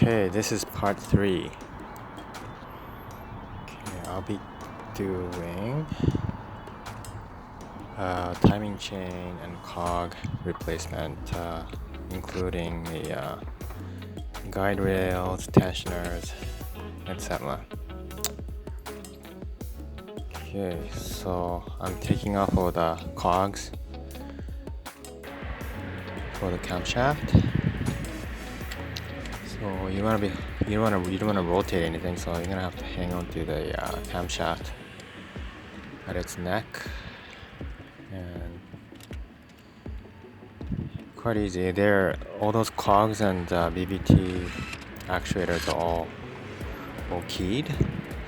Okay, this is part 3. Okay, I'll be doing timing chain and cog replacement, including the guide rails, tensioners, etc. Okay, so I'm taking off all the cogs for the camshaft. So you don't wanna rotate anything, so you're gonna have to hang on to the camshaft at its neck, and quite easy. All those cogs and BBT actuators are all keyed,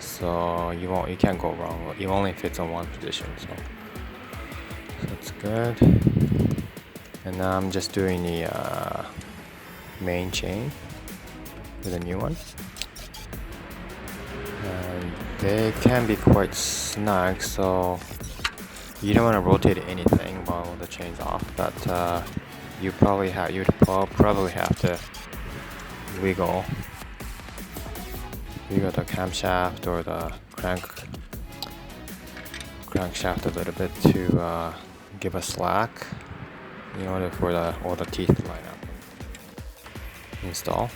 so you can't go wrong. It only fits on one position, so it's good. And now I'm just doing the main chain with a new one, and they can be quite snug, so you don't want to rotate anything while the chain's off, but you'd probably have to wiggle the camshaft or the crankshaft a little bit to give a slack in order for all the teeth to line up and install.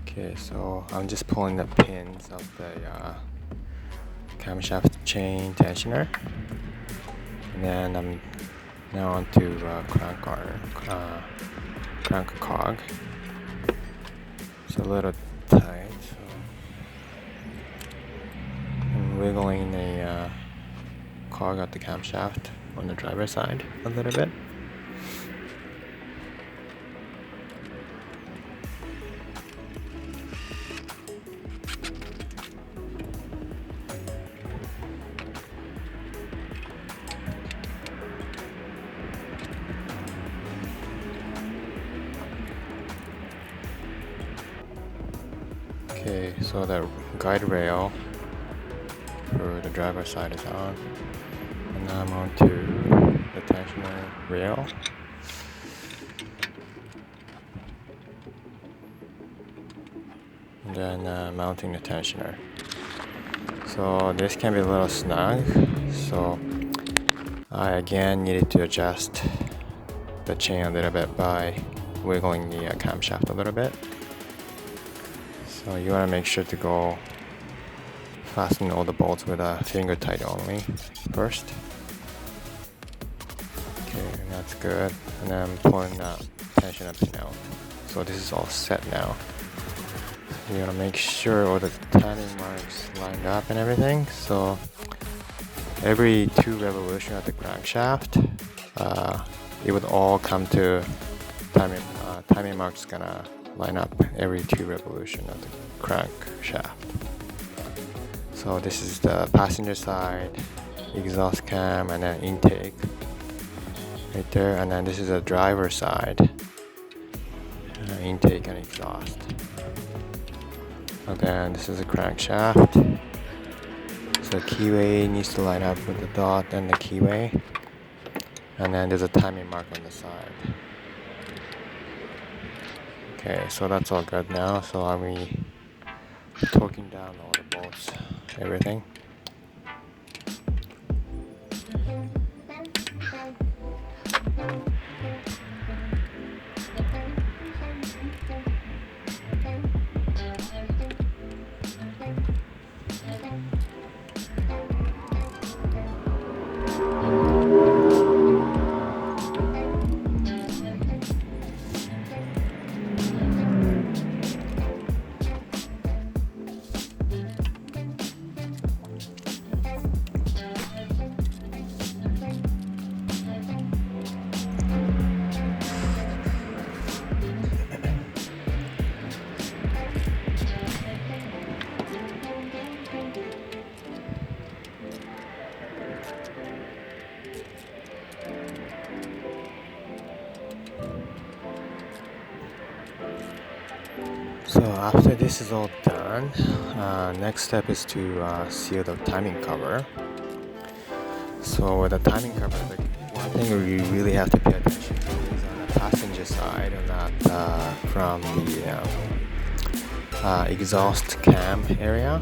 Okay, so I'm just pulling the pins of the camshaft chain tensioner, and then I'm now onto crank cog. It's a little tight, so I'm wiggling the cog at the camshaft on the driver's side a little bit. Okay, so the guide rail for the driver's side is on, and now I'm on to the tensioner rail. And then mounting the tensioner. So this can be a little snug, so I again needed to adjust the chain a little bit by wiggling the camshaft a little bit. So you want to make sure to fasten all the bolts with a finger tight only first. Okay, and that's good. And then I'm pulling the tension up now. So this is all set now. You want to make sure all the timing marks lined up and everything. So every 2 revolutions at the crankshaft, it would all come to timing marks gonna line up every 2 revolutions of the crankshaft. So this is the passenger side, exhaust cam, and then intake right there, and then this is the driver side, intake and exhaust. And then this is the crankshaft. So the keyway needs to line up with the dot and the keyway, and then there's a timing mark on the side. Okay, so that's all good now. So I'm torquing down all the bolts, everything. So after this is all done, next step is to seal the timing cover. So with the timing cover, like, one thing you really have to pay attention to is on the passenger side, and not from the exhaust cam area.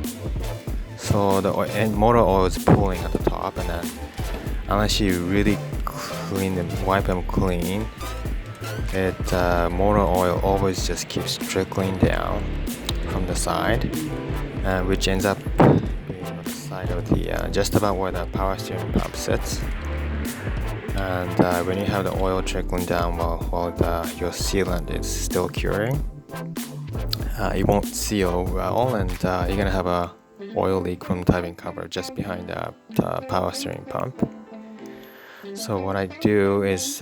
So the motor oil is pooling at the top, and then unless you really clean them, wipe them clean, motor oil always just keeps trickling down from the side, which ends up being on the side of the just about where the power steering pump sits. And when you have the oil trickling down while your sealant is still curing, it won't seal well, and you're gonna have a oil leak from the timing cover just behind the power steering pump. So what I do is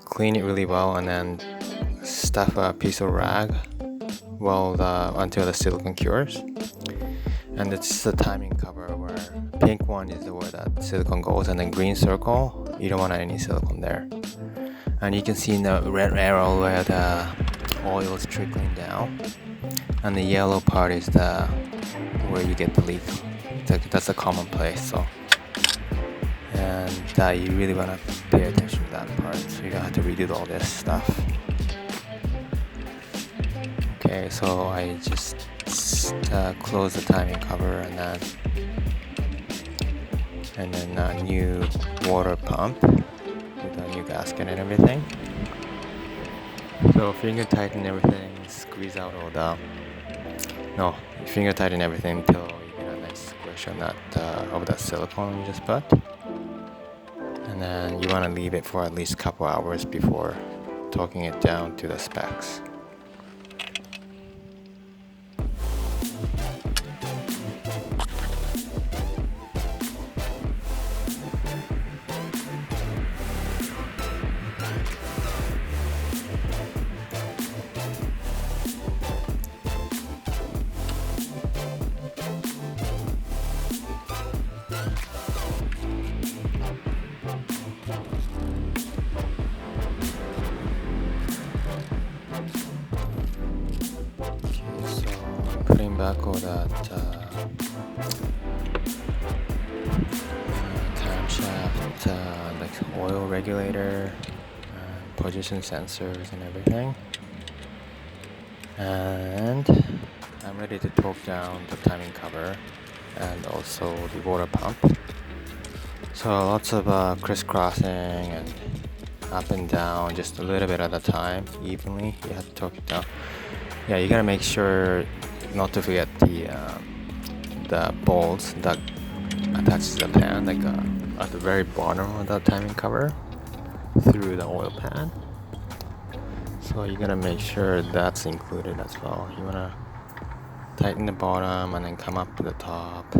clean it really well and then stuff a piece of rag until the silicone cures. And it's the timing cover where pink one is where that silicone goes, and then green circle, you don't want any silicone there. And you can see in the red arrow where the oil is trickling down, and the yellow part is where you get the leak. That's a common place. So, and you really want to pay attention to that part, so you don't have to redo all this stuff. Okay, so I just close the timing cover, and then a new water pump with a new gasket and everything. So finger tighten everything, squeeze out finger tighten everything until you get a nice squish on of that silicone you just put. And then you want to leave it for at least a couple hours before torquing it down to the specs. Putting back all that camshaft, like oil regulator, position sensors and everything. And I'm ready to torque down the timing cover and also the water pump. So lots of crisscrossing and up and down, just a little bit at a time, evenly. You have to torque it down. Yeah, you gotta make sure not to forget the bolts that attach to the pan, like at the very bottom of the timing cover through the oil pan. So you gotta make sure that's included as well. You wanna tighten the bottom and then come up to the top.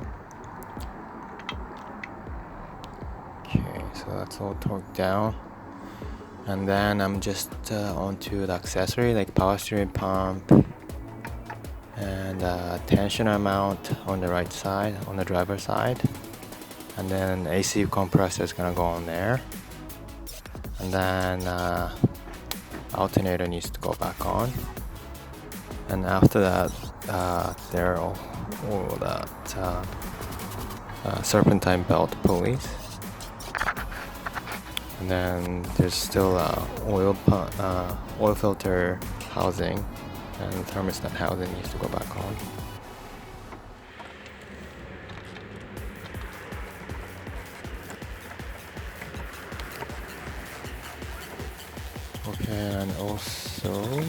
Okay, so that's all torqued down. And then I'm just onto the accessory, like power steering pump and tensioner mount on the right side, on the driver's side. And then AC compressor is gonna go on there. And then alternator needs to go back on. And after that, there are all that serpentine belt pulleys. And then there's still oil filter housing, and thermostat housing needs to go back on. Okay, and also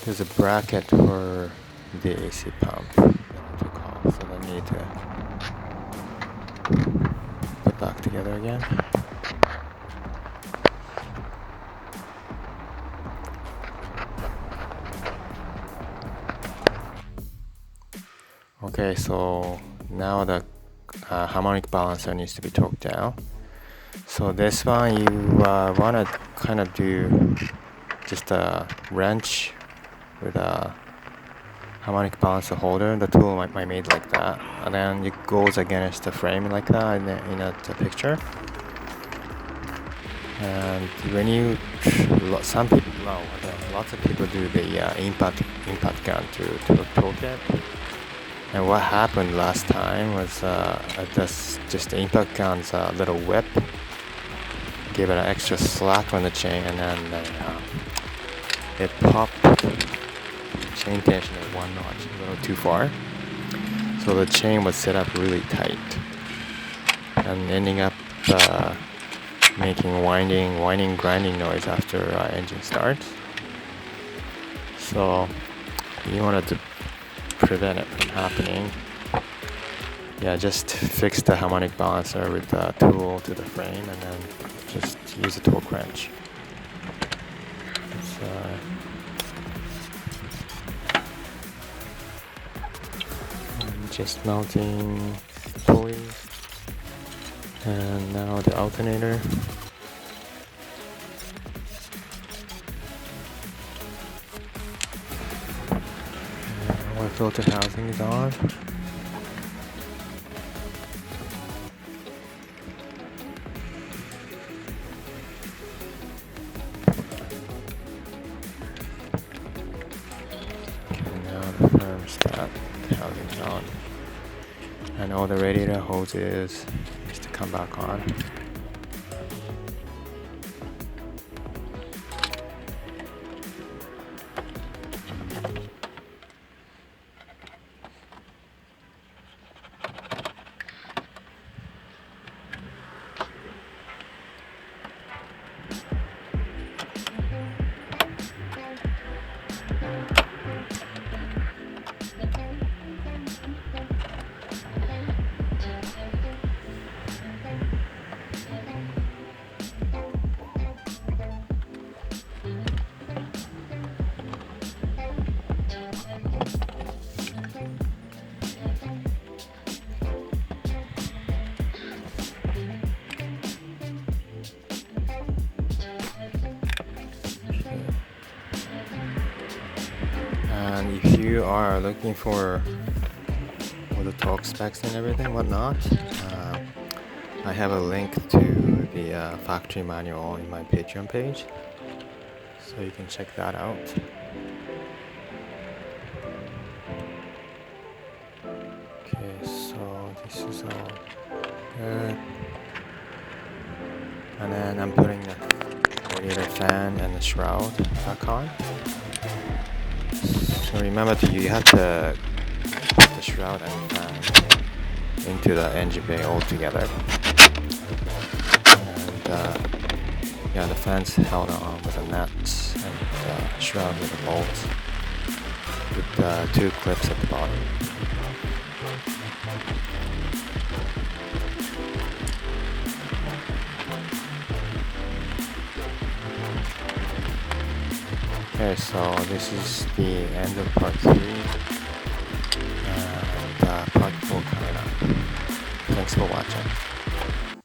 there's a bracket for the AC pump that I took off, so I need to put back together again. Okay, so now the harmonic balancer needs to be torqued down. So this one you want to kind of do just a wrench with a harmonic balancer holder. The tool might be made like that, and then it goes against the frame like that in that picture. And when you some people, no, lots of people do the impact gun to a toolkit. And what happened last time was just the impact gun's little whip gave it an extra slack on the chain, and then it popped chain tension at 1 notch, a little too far. So the chain was set up really tight and ending up making whining, grinding noise after engine starts. So you wanted to prevent it from happening. Yeah, just fix the harmonic balancer with the tool to the frame, and then just use a torque wrench. Just mounting the pulley, and now the alternator. Our filter housing is on. Okay, now the thermostat housing is on. And all the radiator hoses needs to come back on. And if you are looking for all the torque specs and everything, whatnot, I have a link to the factory manual in my Patreon page, so you can check that out. Okay, so this is all good. And then I'm putting the radiator fan and the shroud back on. So remember you have to put the shroud and the fan into the engine bay all together. And yeah, the fan's held on with the nuts, and the shroud with the bolts, with the 2 clips at the bottom. Okay, so this is the end of part 3, and part 4 coming up. Thanks for watching.